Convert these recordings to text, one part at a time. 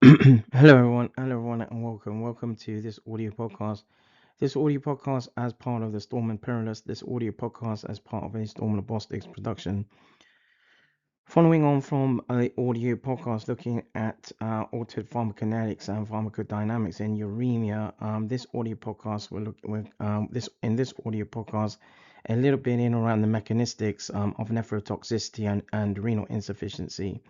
hello everyone, and welcome to this audio podcast. This audio podcast, as part of the Ztom N Perilous, this audio podcast as part of a Storm and Bostics production. Following on from a audio podcast looking at altered pharmacokinetics and pharmacodynamics in uremia, this audio podcast will look with this audio podcast a little bit in around the mechanistics of nephrotoxicity and renal insufficiency.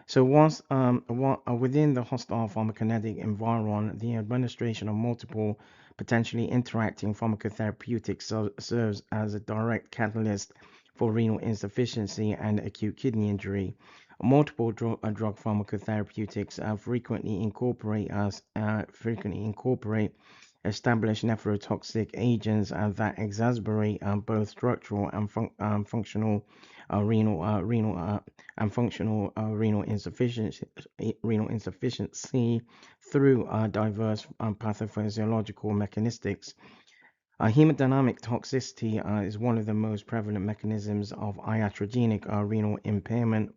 So within the hostile pharmacokinetic environment, the administration of multiple potentially interacting pharmacotherapeutics serves as a direct catalyst for renal insufficiency and acute kidney injury. Multiple drug pharmacotherapeutics frequently incorporate established nephrotoxic agents that exacerbate both structural and renal functional renal insufficiency through diverse pathophysiological mechanistics. Hemodynamic toxicity is one of the most prevalent mechanisms of iatrogenic renal impairment.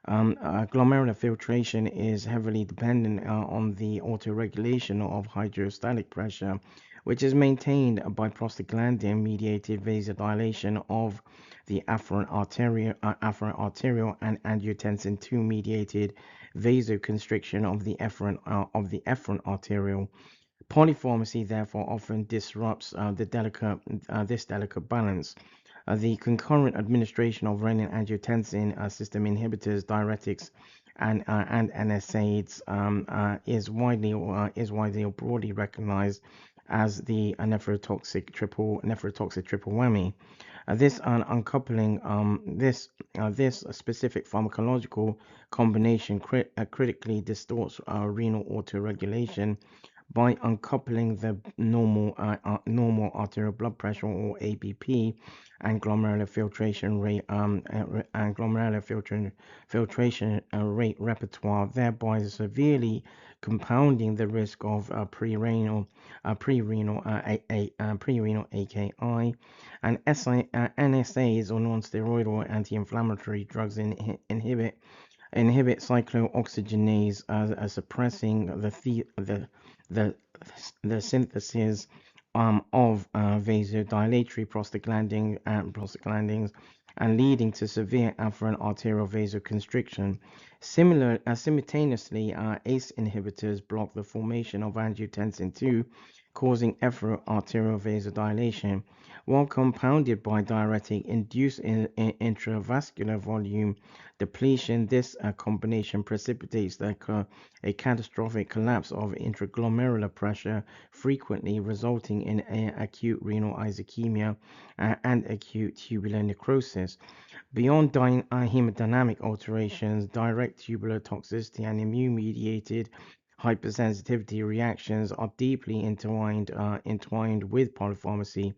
Glomerular filtration is heavily dependent on the autoregulation of hydrostatic pressure, which is maintained by prostaglandin-mediated vasodilation of the afferent arterial and angiotensin II-mediated vasoconstriction of the efferent arterial. Polypharmacy therefore often disrupts this delicate balance. The concurrent administration of renin-angiotensin system inhibitors, diuretics, and NSAIDs is widely or broadly recognized as the nephrotoxic triple whammy. This uncoupling this specific pharmacological combination critically distorts renal autoregulation by uncoupling the normal arterial blood pressure, or ABP, and glomerular filtration rate repertoire, thereby severely compounding the risk of pre-renal AKI. And NSAIDs, or non-steroidal anti-inflammatory drugs, inhibit cyclooxygenase, suppressing the synthesis of vasodilatory prostaglandins and leading to severe afferent arterial vasoconstriction. Simultaneously, ACE inhibitors block the formation of angiotensin II, causing efferent arterial vasodilation, while compounded by diuretic induced intravascular volume depletion. This combination precipitates a catastrophic collapse of intraglomerular pressure, frequently resulting in acute renal ischemia and acute tubular necrosis. Beyond hemodynamic alterations, direct tubular toxicity and immune-mediated hypersensitivity reactions are deeply entwined with polypharmacy.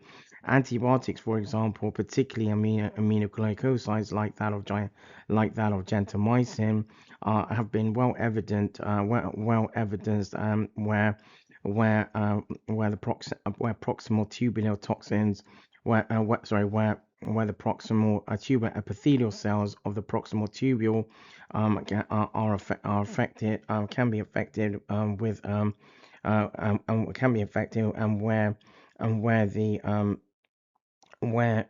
Antibiotics, for example, particularly aminoglycosides like that of gentamicin, have been well evidenced where proximal tubular toxins where the proximal tubular epithelial cells of the proximal tubule are affected can be affected can be affected, and where the where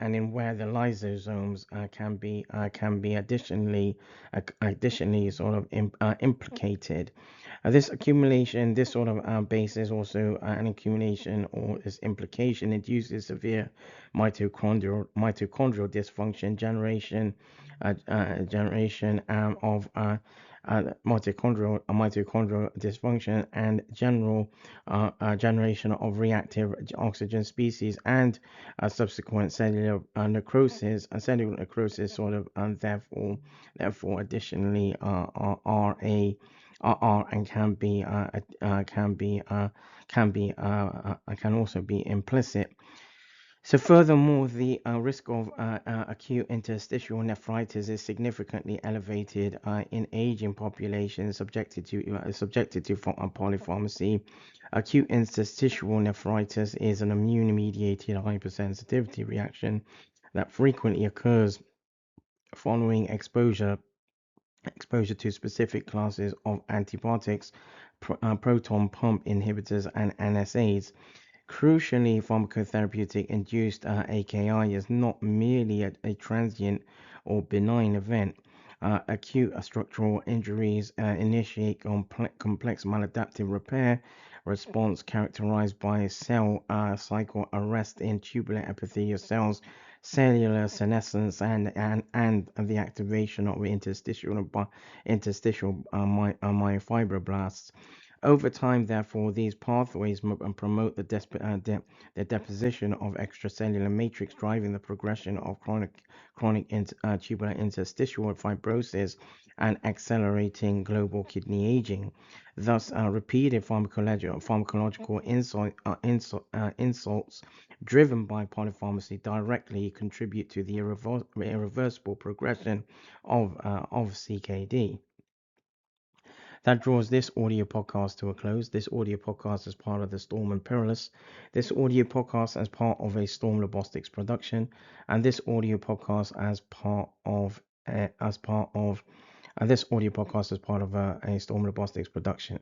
and in where the lysosomes can be additionally sort of implicated. This sort of base is also an accumulation, or this implication induces severe mitochondrial dysfunction, generation of mitochondrial dysfunction, and generation of reactive oxygen species, and subsequent cellular necrosis. Cellular necrosis sort of therefore additionally are and can also be implicit. So furthermore, the risk of acute interstitial nephritis is significantly elevated in aging populations subjected to polypharmacy. Acute interstitial nephritis is an immune-mediated hypersensitivity reaction that frequently occurs following exposure exposure to specific classes of antibiotics, proton pump inhibitors, and NSAIDs. Crucially, pharmacotherapeutic induced AKI is not merely a transient or benign event. Acute structural injuries initiate complex maladaptive repair response characterized by cell cycle arrest in tubular epithelial cells, cellular senescence, and the activation of interstitial myofibroblasts. Over time, therefore, these pathways promote the deposition of extracellular matrix, driving the progression of chronic tubular interstitial fibrosis and accelerating global kidney aging. Thus, repeated pharmacological insults driven by polypharmacy directly contribute to the irreversible progression of CKD. That draws this audio podcast to a close. This audio podcast is part of the Ztom N Perilous. This audio podcast as part of a Ztom Robotics production, and this audio podcast as part of this audio podcast as part of a Ztom Robotics production.